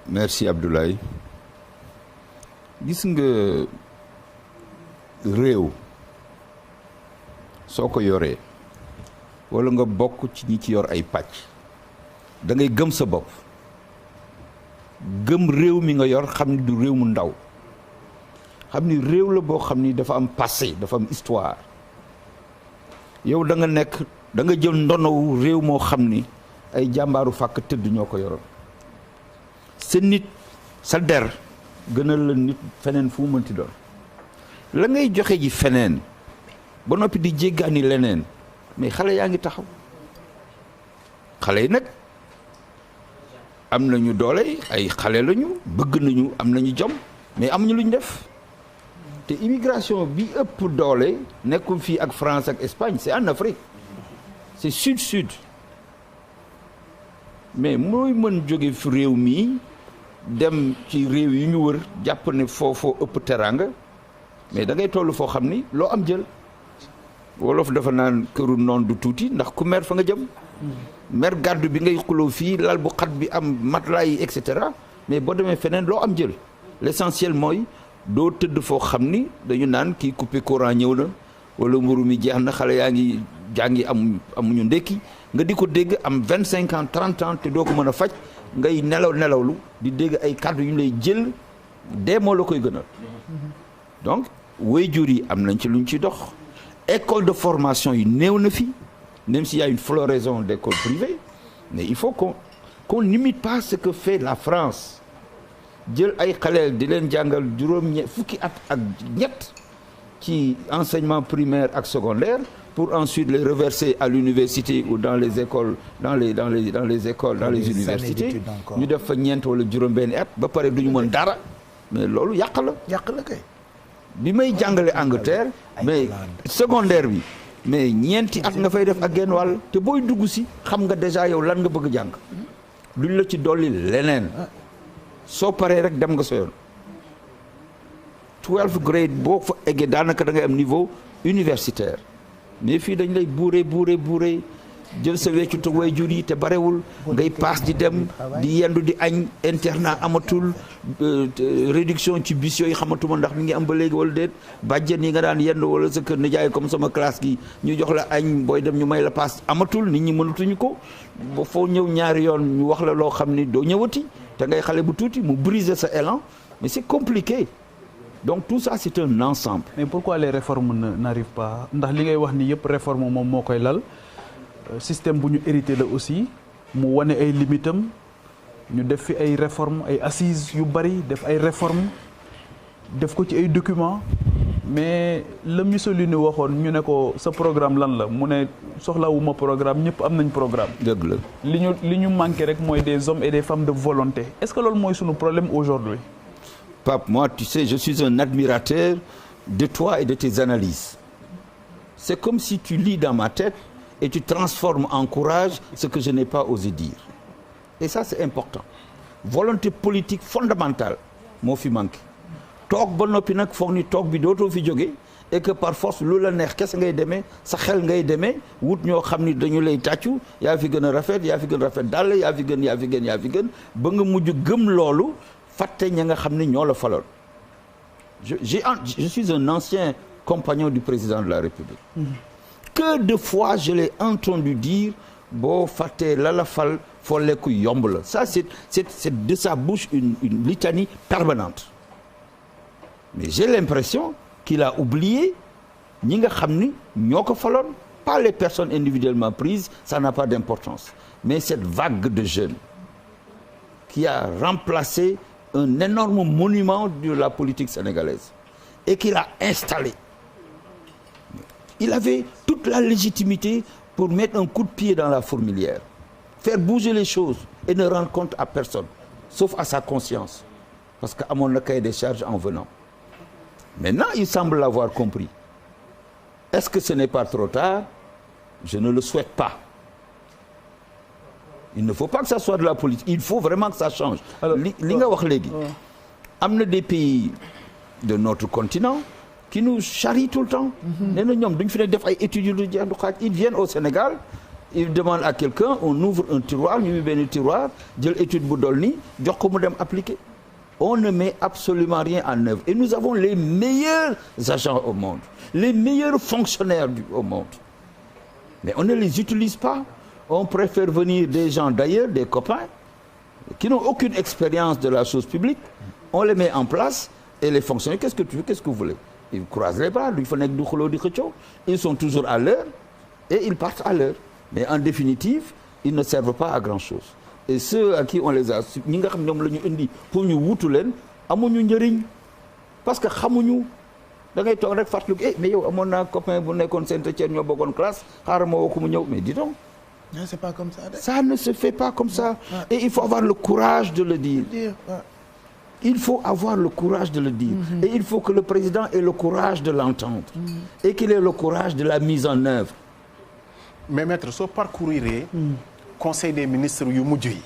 merci Abdoulaye gis nga réew soo ko yoree walla nga bokk ci ñi ci yor ay pàcc da ngay gëm sa bopp gëm réew mi nga yor xam ni du réew mu ndaw xam ni réew la boo xam ni dafa am passé dafa am histoire yow da nga nekk da nga jël ndonowu réew moo xam ni ay jàmbaaru fàkk tëdd ñoo ko yoroon sa nit sa der gënal la nit feneen fu mu mënti doon la ngay joxe ji feneen ba noppi di jéggaani leneen mais xale yaa ngi taxaw xale yi nag am nañu doole ay xale lañu bëgg nañu am nañu jom mais amuñu luñ def te immigration bi ëpp doole nekkul fii ak France ak Espagne c'est en Afrique c'est sud-sud mais mooy mën jóge fi réew mii dem ci réew yi ñu wër jàpp ne foofoo ëpp teraanga mais da ngay toll foo xam ni loo am jël wolof dafa naan këru noon du tuuti ndax ku mer fa nga jëm mer gàddu bi ngay xuloo fii lal bu xat bi am matelas yi et cetera mais boo demee feneen loo am jël l'essentiel mooy doo tëdd foo xam ni dañu naan kii coupé courant ñëw na wala mburu mi jeex na xale yaa ngi jàngi amuñu ndekki nga di ko dégg am 25 ans 30 ans te doo ko mën a faj ngay nelawlu di dégg ay kàddu yu ñu lay jël dee moo la koy gënal donc waajur yi am nañ ci luñ ci dox école de formation yi néew na fi même s'il y a une floraison d'écoles privées mais il faut qu'on n'imite pas ce que fait la France jël ay xaleel di leen jàngal fukki at ak ñett ci enseignement primaire ak secondaire pour ensuite les reverser à l'université ou dans les écoles dans les écoles dans les universités ñu def fa ñeent wala juróom-benni at ba pare duñu mën dara mais loolu yàq la kay bi may jàngale Angleterre mais secondaire bi mais ñeenti at nga fay def ak genn wàll te booy dugg si xam nga déjà yow lan nga bëgg jàng duñ la ci dolli leneen soo paree rek dem nga sa yoon 12th grade boo fa eggee daanaka da ngay am niveau universitaire mais fii dañ lay buure jël sa weccu te way jur yi te barewul ngay paas di dem di yendu di añ internat amatul réduction ci bis yooyu xamatuma ndax mi ngi am ba léegi wala déet bàjjen yi nga daan yendu wala sa kër nijaay comme sama classe gi ñu jox la añ booy dem ñu may la paas amatul nit ñi mënatuñu ko ba foo ñëw ñaari yoon ñu wax la loo xam ni doo ñëwati te ngay xale bu tuuti mu briser sa élan mais c'est compliqué donc tout ça c'est un ensemble. Mais pourquoi les réformes n'arrivent pas ndax li ngay wax ni yëpp réforme moom moo koy lal système bu ñu hérité la aussi mu wane ay limitam ñu def fi ay réformes ay assises yu bari def ay réformes def ko ci ay documents mais la Mussolini waxoon ñu ne ko sa programme lan la mu ne soxlawuma programme ñëpp am nañ programme. dëgg la li ñu manqué rek mooy des hommes et des femmes de volonté est-ce que loolu mooy sunu problème aujourd'hui? Pape, moi tu sais je suis un admirateur de toi et de tes analyses. C'est comme si tu lis dans ma tête et tu transformes en courage ce que je n'ai pas osé dire. Et ça c'est important. Volonté politique fondamentale moo fi manqué. toog ba noppi nag foog ni toog bi dootoo fi jóge et que par force lu la neex kese ngay demee sa xel ngay demee wut ñoo xam ni dañu lay tàccu yaa fi gën a rafet yaa fi gën a rafet dàll yaa fi gën ba nga mujj gëm loolu fàtte ña nga xam ni ñoo la faloon. Je suis un ancien compagnon du président de la République. Que de fois je l'ai entendu dire boo fàttee la fal foo lekku yomb la ça c'est de sa bouche une litanie permanente. Mais j'ai l'impression qu'il a oublié ñi nga xam ni ñoo ko faloon pas les personnes individuellement prises ça n'a pas d'importance mais cette vague de jeunes qui a remplacé un énorme monument de la politique sénégalaise et qu'il a installé. Il avait toute la légitimité pour mettre un coup de pied dans la fourmilière, faire bouger les choses et ne rendre compte à personne, sauf à sa conscience, parce qu'amoon na cahier des charges en venant. Maintenant, il semble l'avoir compris. Est-ce que ce n'est pas trop tard? Je ne le souhaite pas. Il ne faut pas que ça soit de la politique. Il faut vraiment que ça change. li nga wax léegi am na des pays de notre continent qui nous charrient tout le temps. nee na ñoom duñ fi ne def ay études yu du jeex du xaaj. Ils viennent au Sénégal il demande à quelqu'un, on ouvre un tiroir, ñu benn tiroir, jël étude bu dol ni jox ko mu dem appliquer. On ne met absolument rien en œuvre. Et nous avons les meilleurs agents au monde, les meilleurs fonctionnaires au monde. Mais on ne les utilise pas. On préfère venir des gens d'ailleurs, des copains, qui n'ont aucune expérience de la chose publique. On les met en place et les fonctionnaires, qu'est-ce que tu veux, qu'est-ce que vous voulez? Ils croisent les bras, ils sont toujours à l'heure et ils partent à l'heure. Mais en définitive, ils ne servent pas à grand-chose. Et ceux à qui on les a, ñi nga xam ñoom la ñu indi pour ñu wutu leen amuñu njëriñ parce que xamuñu da ngay toog rek fàttaliku mais yow amoon naa copain bu nekkoon Saint-Étienne ñoo bokkoon classe xaaral ma woo ko mu ñëw mais dis donc. Non, c'est pas comme ça. Ça ne se fait pas comme ça. Et il faut avoir le courage de le dire. Il faut avoir le courage de le dire. Et il faut que le président ait le courage de l'entendre. Et qu'il ait le courage de la mise en œuvre. Mais maître, soo parcourir conseil des ministres yu mujj yi